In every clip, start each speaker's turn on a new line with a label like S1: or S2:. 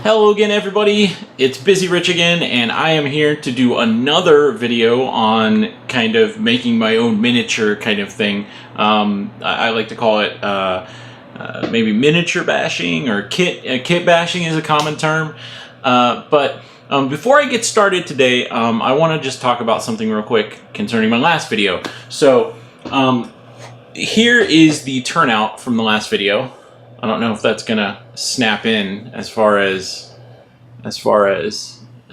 S1: Hello again everybody, it's Busy Rich again, and I am here to do another video on kind of making my own miniature kind of thing. I like to call it maybe miniature bashing, or kit bashing is a common term. But before I get started today, I want to just talk about something real quick concerning my last video. So here is the turnout from the last video. I don't know if that's gonna snap in as far as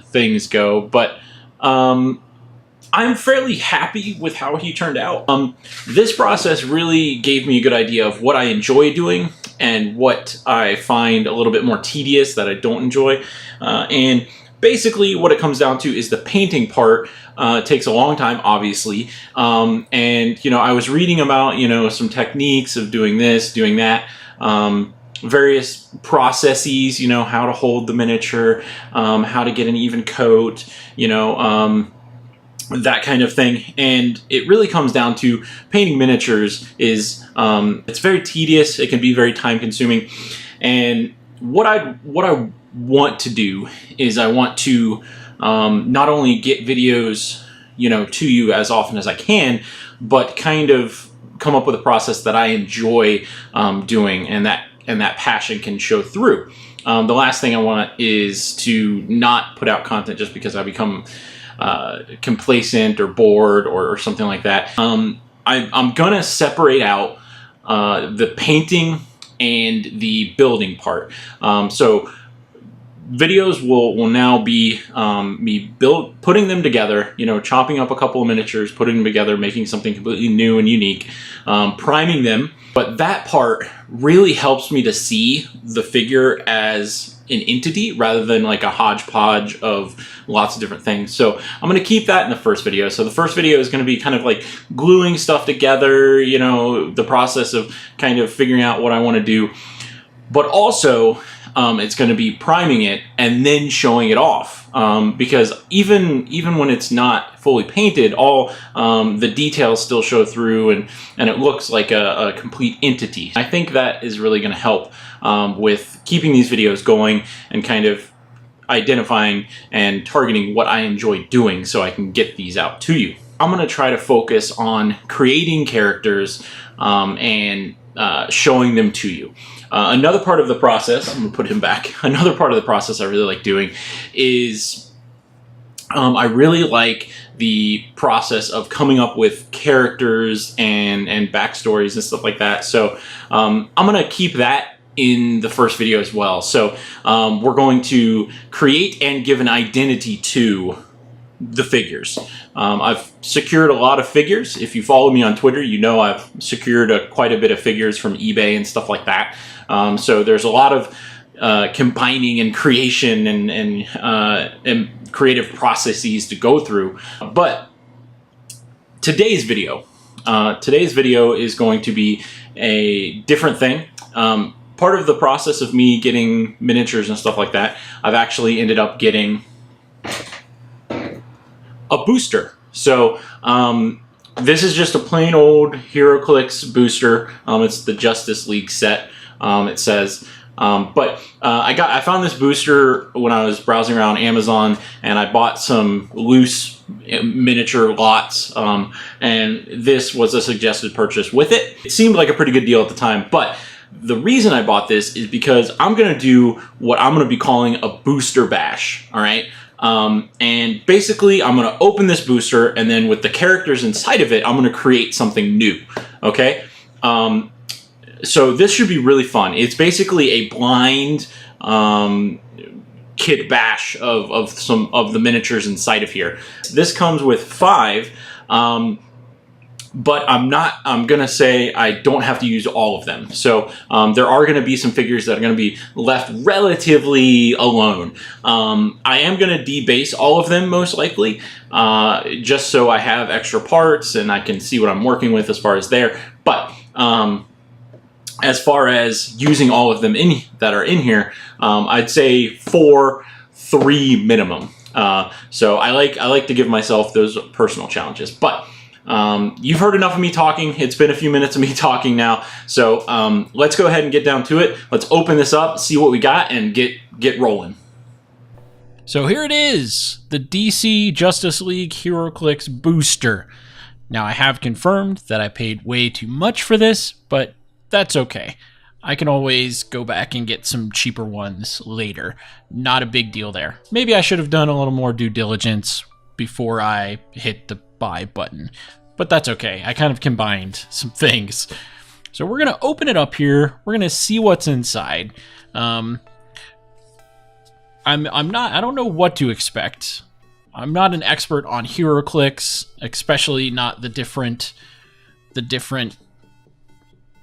S1: things go, but I'm fairly happy with how he turned out. This process really gave me a good idea of what I enjoy doing and what I find a little bit more tedious that I don't enjoy. And basically what it comes down to is the painting part. Takes a long time, obviously. And, you know, I was reading about, you know, some techniques of doing this, doing that. Various processes, you know, how to hold the miniature, how to get an even coat, you know, that kind of thing. And it really comes down to painting miniatures is, it's very tedious. It can be very time consuming. And what I want to do is I want to not only get videos, you know, to you as often as I can, but kind of come up with a process that I enjoy doing, and that passion can show through. The last thing I want is to not put out content just because I become complacent or bored or something like that. I'm gonna separate out the painting and the building part. So videos will now be me putting them together, you know, chopping up a couple of miniatures, putting them together, making something completely new and unique, priming them. But that part really helps me to see the figure as an entity rather than like a hodgepodge of lots of different things. So I'm going to keep that in the first video. So the first video is going to be kind of like gluing stuff together, you know, the process of kind of figuring out what I want to do. But also, it's going to be priming it and then showing it off, because even when it's not fully painted, all the details still show through, and it looks like a complete entity. I think that is really going to help with keeping these videos going and kind of identifying and targeting what I enjoy doing so I can get these out to you. I'm going to try to focus on creating characters and showing them to you. Another part of the process, I'm gonna put him back. Another part of the process I really like doing is I really like the process of coming up with characters and backstories and stuff like that. So I'm gonna keep that in the first video as well. So we're going to create and give an identity to the figures. I've secured a lot of figures. If you follow me on Twitter, you know I've secured quite a bit of figures from eBay and stuff like that. So there's a lot of combining and creation and creative processes to go through. But today's video is going to be a different thing. Part of the process of me getting miniatures and stuff like that, I've actually ended up getting a booster. So this is just a plain old Heroclix booster. It's the Justice League set, it says. But I found this booster when I was browsing around Amazon, and I bought some loose miniature lots, and this was a suggested purchase with it. It seemed like a pretty good deal at the time, but the reason I bought this is because I'm gonna do what I'm gonna be calling a booster bash, all right? And basically I'm going to open this booster, and then with the characters inside of it, I'm going to create something new. Okay. So this should be really fun. It's basically a blind, kit bash of some of the miniatures inside of here. This comes with 5, but I'm gonna say I don't have to use all of them. So there are gonna be some figures that are gonna be left relatively alone. I am gonna debase all of them most likely, just so I have extra parts and I can see what I'm working with as far as there. But as far as using all of them that are in here, I'd say 3 minimum. So I like to give myself those personal challenges. But you've heard enough of me talking. It's been a few minutes of me talking now. So let's go ahead and get down to it. Let's open this up, see what we got, and get rolling.
S2: So here it is, the DC Justice League Heroclix booster. Now I have confirmed that I paid way too much for this, but that's okay. I can always go back and get some cheaper ones later. Not a big deal there. Maybe I should have done a little more due diligence before I hit the buy button, but that's okay. I kind of combined some things. So we're gonna open it up here. We're gonna see what's inside. I don't know what to expect. I'm not an expert on Heroclix, especially not the different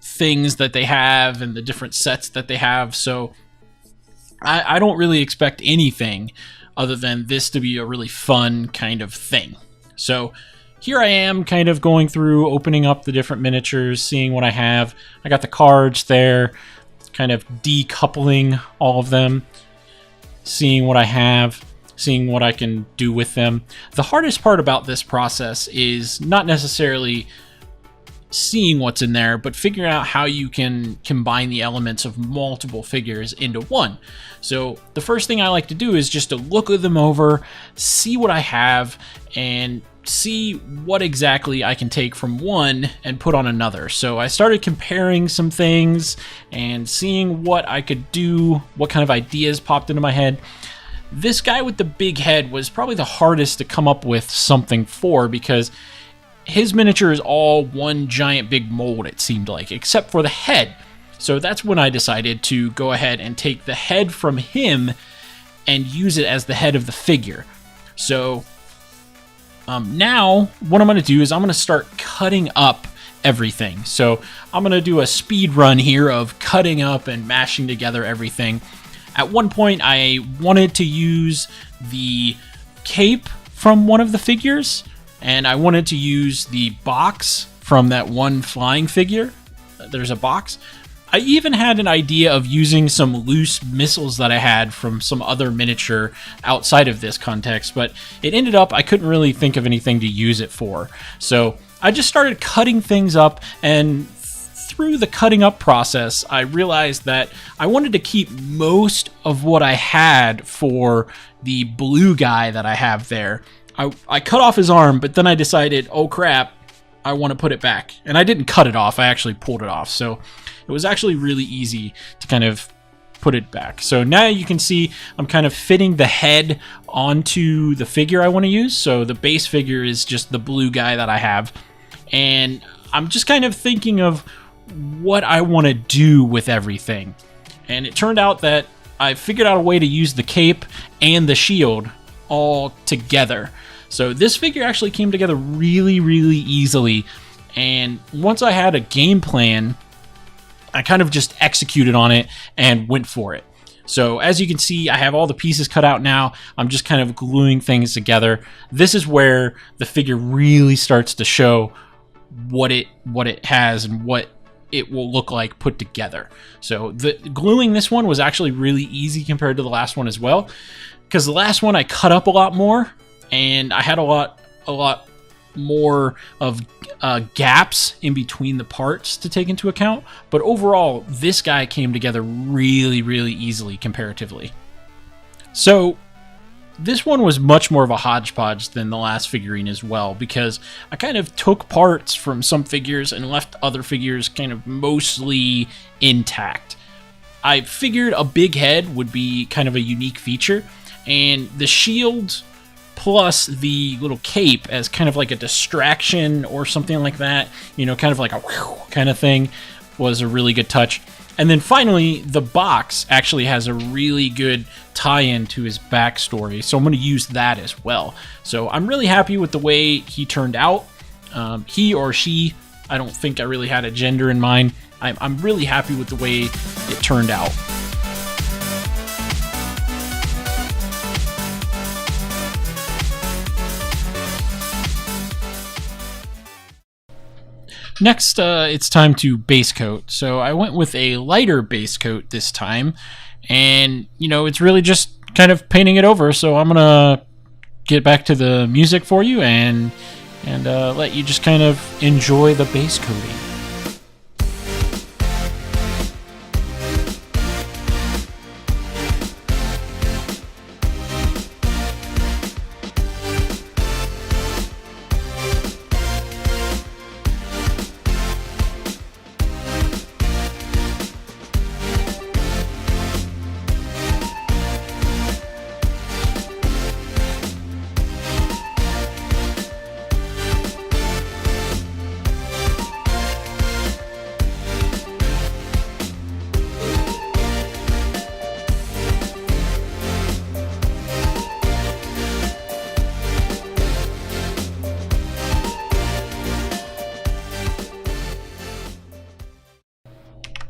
S2: things that they have and the different sets that they have. So I don't really expect anything other than this to be a really fun kind of thing. So here I am kind of going through, opening up the different miniatures, seeing what I have. I got the cards there, kind of decoupling all of them, seeing what I have, seeing what I can do with them. The hardest part about this process is not necessarily seeing what's in there, but figuring out how you can combine the elements of multiple figures into one. So the first thing I like to do is just to look at them over, see what I have, and see what exactly I can take from one and put on another. So I started comparing some things and seeing what I could do, what kind of ideas popped into my head. This guy with the big head was probably the hardest to come up with something for, because his miniature is all one giant big mold, it seemed like, except for the head. So that's when I decided to go ahead and take the head from him and use it as the head of the figure. So now what I'm going to do is I'm going to start cutting up everything. So I'm going to do a speed run here of cutting up and mashing together everything. At one point I wanted to use the cape from one of the figures, and I wanted to use the box from that one flying figure. There's a box. I even had an idea of using some loose missiles that I had from some other miniature outside of this context, but it ended up I couldn't really think of anything to use it for. So I just started cutting things up, and through the cutting up process, I realized that I wanted to keep most of what I had for the blue guy that I have there. I cut off his arm, but then I decided, oh crap, I want to put it back. And I didn't cut it off, I actually pulled it off. So it was actually really easy to kind of put it back. So now you can see I'm kind of fitting the head onto the figure I want to use. So the base figure is just the blue guy that I have. And I'm just kind of thinking of what I want to do with everything. And it turned out that I figured out a way to use the cape and the shield all together. So this figure actually came together really, really easily. And once I had a game plan, I kind of just executed on it and went for it. So as you can see, I have all the pieces cut out now. I'm just kind of gluing things together. This is where the figure really starts to show what it has and what it will look like put together. So the gluing this one was actually really easy compared to the last one as well, because the last one I cut up a lot more, and I had a lot more of gaps in between the parts to take into account. But overall, this guy came together really, really easily comparatively. So this one was much more of a hodgepodge than the last figurine as well, because I kind of took parts from some figures and left other figures kind of mostly intact. I figured a big head would be kind of a unique feature, and the shield plus the little cape as kind of like a distraction or something like that, you know, kind of like a whew kind of thing, was a really good touch. And then finally, the box actually has a really good tie-in to his backstory, so I'm going to use that as well. So I'm really happy with the way he turned out. He or she, I don't think I really had a gender in mind. I'm really happy with the way it turned out. Next, it's time to base coat. So I went with a lighter base coat this time, and you know, it's really just kind of painting it over. So I'm gonna get back to the music for you and let you just kind of enjoy the base coating.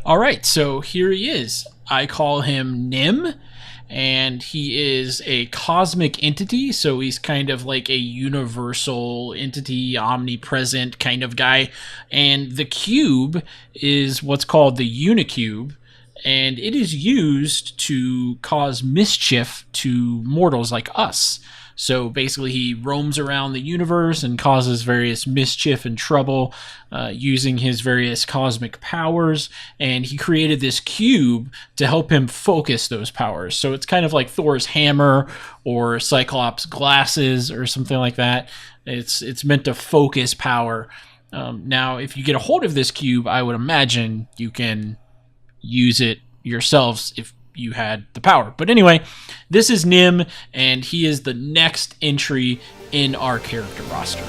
S2: All right, so here he is. I call him Nim, and he is a cosmic entity, so he's kind of like a universal entity, omnipresent kind of guy. And the cube is what's called the Unicube, and it is used to cause mischief to mortals like us. So basically, he roams around the universe and causes various mischief and trouble using his various cosmic powers. And he created this cube to help him focus those powers. So it's kind of like Thor's hammer or Cyclops' glasses or something like that. It's meant to focus power. Now, if you get a hold of this cube, I would imagine you can use it yourselves if you had the power. But anyway, this is Nim, and he is the next entry in our character roster.